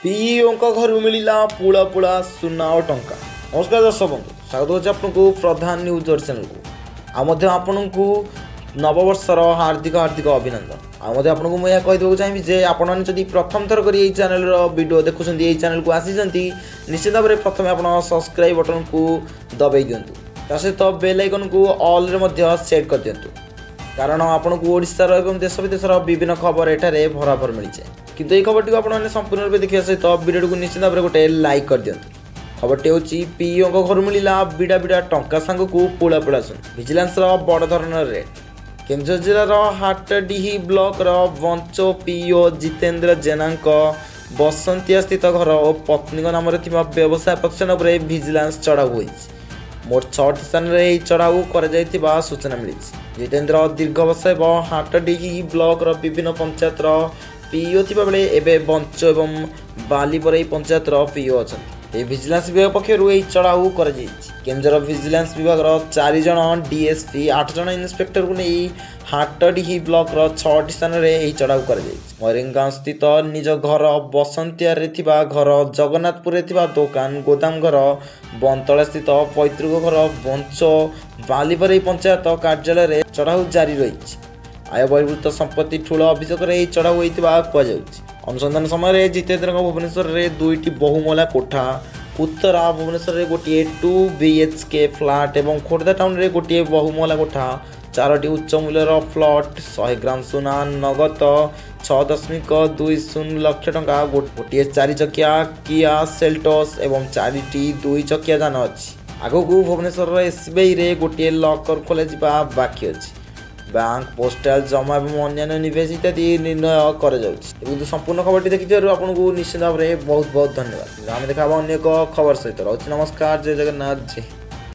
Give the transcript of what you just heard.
ପିଇଓଙ୍କ ଘରୁ ମିଳିଲା ପୁଳା ପୁଳା ସୁନା ଓ ଟଙ୍କା। ନମସ୍କାର ଦର୍ଶକ ବନ୍ଧୁ, ସ୍ୱାଗତ ହେଉଛି ଆପଣଙ୍କୁ ପ୍ରଧାନ ନ୍ୟୁଜ୍ ଚ୍ୟାନେଲକୁ। ଆଉ ମଧ୍ୟ ଆପଣଙ୍କୁ ନବବର୍ଷର ହାର୍ଦ୍ଦିକ ଅଭିନନ୍ଦନ। ଆଉ ମଧ୍ୟ ଆପଣଙ୍କୁ ମୁଁ ଏହା କହିଦେବାକୁ ଚାହିଁବି ଯେ ଆପଣମାନେ ଯଦି ପ୍ରଥମ ଥର କରି ଏହି ଚ୍ୟାନେଲର ଭିଡ଼ିଓ ଦେଖୁଛନ୍ତି, ଏହି ଚ୍ୟାନେଲକୁ ଆସିଛନ୍ତି, ନିଶ୍ଚିତ ଭାବରେ ପ୍ରଥମେ ଆପଣ ସବସ୍କ୍ରାଇବ୍ ବଟନକୁ ଦବାଇ ଦିଅନ୍ତୁ। ତା ସହିତ ବେଲ୍ ଆଇକନକୁ ଅଲ୍ରେ ମଧ୍ୟ ସେଟ୍ କରିଦିଅନ୍ତୁ, କାରଣ ଆପଣଙ୍କୁ ଓଡ଼ିଶାର ଏବଂ ଦେଶ ବିଦେଶର ବିଭିନ୍ନ ଖବର ଏଠାରେ ଭରାଭର ମିଳିଯାଏ। କିନ୍ତୁ ଏହି ଖବରଟିକୁ ଆପଣମାନେ ସମ୍ପୂର୍ଣ୍ଣ ରୂପେ ଦେଖିବା ସହିତ ଭିଡ଼ିଓଟିକୁ ନିଶ୍ଚିତ ଭାବରେ ଗୋଟେ ଲାଇକ୍ କରିଦିଅନ୍ତୁ। ଖବରଟି ହେଉଛି ପିଇଓଙ୍କ ଘରୁ ମିଳିଲା ବିଡ଼ା ବିଡ଼ା ଟଙ୍କା ସାଙ୍ଗକୁ ପୁଳା ପୁଳା ସୁନା। ଭିଜିଲାନ୍ସର ବଡ଼ ଧରଣର ରେଡ୍। କେନ୍ଦୁଝର ଜିଲ୍ଲାର ହାଟଡିହି ବ୍ଲକର ବଞ୍ଚ ପିଇଓ ଜିତେନ୍ଦ୍ର ଜେନାଙ୍କ ବସନ୍ତିଆ ସ୍ଥିତ ଘର ଓ ପତ୍ନୀଙ୍କ ନାମରେ ଥିବା ବ୍ୟବସାୟ ପ୍ରତିଷ୍ଠାନ ଉପରେ ଭିଜିଲାନ୍ସ ଚଢ଼ାଉ ହୋଇଛି। ମୋଟ 6ଟି ସ୍ଥାନରେ ଏହି ଚଢ଼ାଉ କରାଯାଇଥିବା ସୂଚନା ମିଳିଛି। ଜିତେନ୍ଦ୍ର ଦୀର୍ଘ ବର୍ଷ ହେବ ହାଟଡିହି ବ୍ଲକର ବିଭିନ୍ନ ପଞ୍ଚାୟତର ପିଇଓ ଥିବାବେଳେ ଏବେ ବଞ୍ଚ ଏବଂ ବାଲିବରାଇ ପଞ୍ଚାୟତର ପିଇଓ ଅଛନ୍ତି। ଏହି ଭିଜିଲାନ୍ସ ବିଭାଗ ପକ୍ଷରୁ ଏହି ଚଢ଼ାଉ କରାଯାଇଛି। କେନ୍ଦୁଝର ଭିଜିଲାନ୍ସ ବିଭାଗର 4 ଜଣ ଡିଏସ୍ପି 8 ଜଣ ଇନ୍ସପେକ୍ଟରକୁ ନେଇ ହାଟଡିହି ବ୍ଲକର 6ଟି ସ୍ଥାନରେ ଏହି ଚଢ଼ାଉ କରାଯାଇଛି। ମରିଗାଁ ସ୍ଥିତ ନିଜ ଘର, ବସନ୍ତିଆରେ ଥିବା ଘର, ଜଗନ୍ନାଥପୁରରେ ଥିବା ଦୋକାନ ଗୋଦାମ ଘର, ବନ୍ତଳା ସ୍ଥିତ ପୈତୃକ ଘର, ବଞ୍ଚ ବାଲିବରାଇ ପଞ୍ଚାୟତ କାର୍ଯ୍ୟାଳୟରେ ଚଢ଼ାଉ ଜାରି ରହିଛି। ଆୟ ବହିର୍ଭୂତ ସମ୍ପତ୍ତି ଠୁଳ ଅଭିଯୋଗରେ ଏହି ଚଢ଼ାଉ ହୋଇଥିବା କୁହାଯାଉଛି। ଅନୁସନ୍ଧାନ ସମୟରେ ଜିତେନ୍ଦ୍ରଙ୍କ ଭୁବନେଶ୍ୱରରେ 2ଟି ବହୁମହଲା କୋଠା, ଉତ୍ତରା ଭୁବନେଶ୍ୱରରେ ଗୋଟିଏ 2 BHK ଫ୍ଲାଟ୍ ଏବଂ ଖୋର୍ଦ୍ଧା ଟାଉନରେ ଗୋଟିଏ ବହୁମହଲା କୋଠା, 4ଟି ଉଚ୍ଚ ମୂଲ୍ୟର ପ୍ଲଟ୍, 100 ଗ୍ରାମ ସୁନା, ନଗଦ 6.20 ଲକ୍ଷ ଟଙ୍କା, ଗୋଟିଏ 4 ଚକିଆ କିଆ ସେଲ୍ଟସ୍ ଏବଂ 4ଟି 2 ଚକିଆ ଯାନ ଅଛି। ଆଗକୁ ଭୁବନେଶ୍ୱରର SBIରେ ଗୋଟିଏ ଲକର ଖୋଲାଯିବା ବାକି ଅଛି। ବ୍ୟାଙ୍କ, ପୋଷ୍ଟାଲ ଜମା ଏବଂ ଅନ୍ୟାନ୍ୟ ନିବେଶ ଇତ୍ୟାଦି ନିର୍ଣ୍ଣୟ କରାଯାଉଛି। କିନ୍ତୁ ସମ୍ପୂର୍ଣ୍ଣ ଖବରଟି ଦେଖିଥିବାରୁ ଆପଣଙ୍କୁ ନିଶ୍ଚିତ ଭାବରେ ବହୁତ ଧନ୍ୟବାଦ। ଆମେ ଦେଖା ହେବା ଅନ୍ୟ ଏକ ଖବର ସହିତ। ରହୁଛି ନମସ୍କାର, ଜୟ ଜଗନ୍ନାଥ, ଜୟ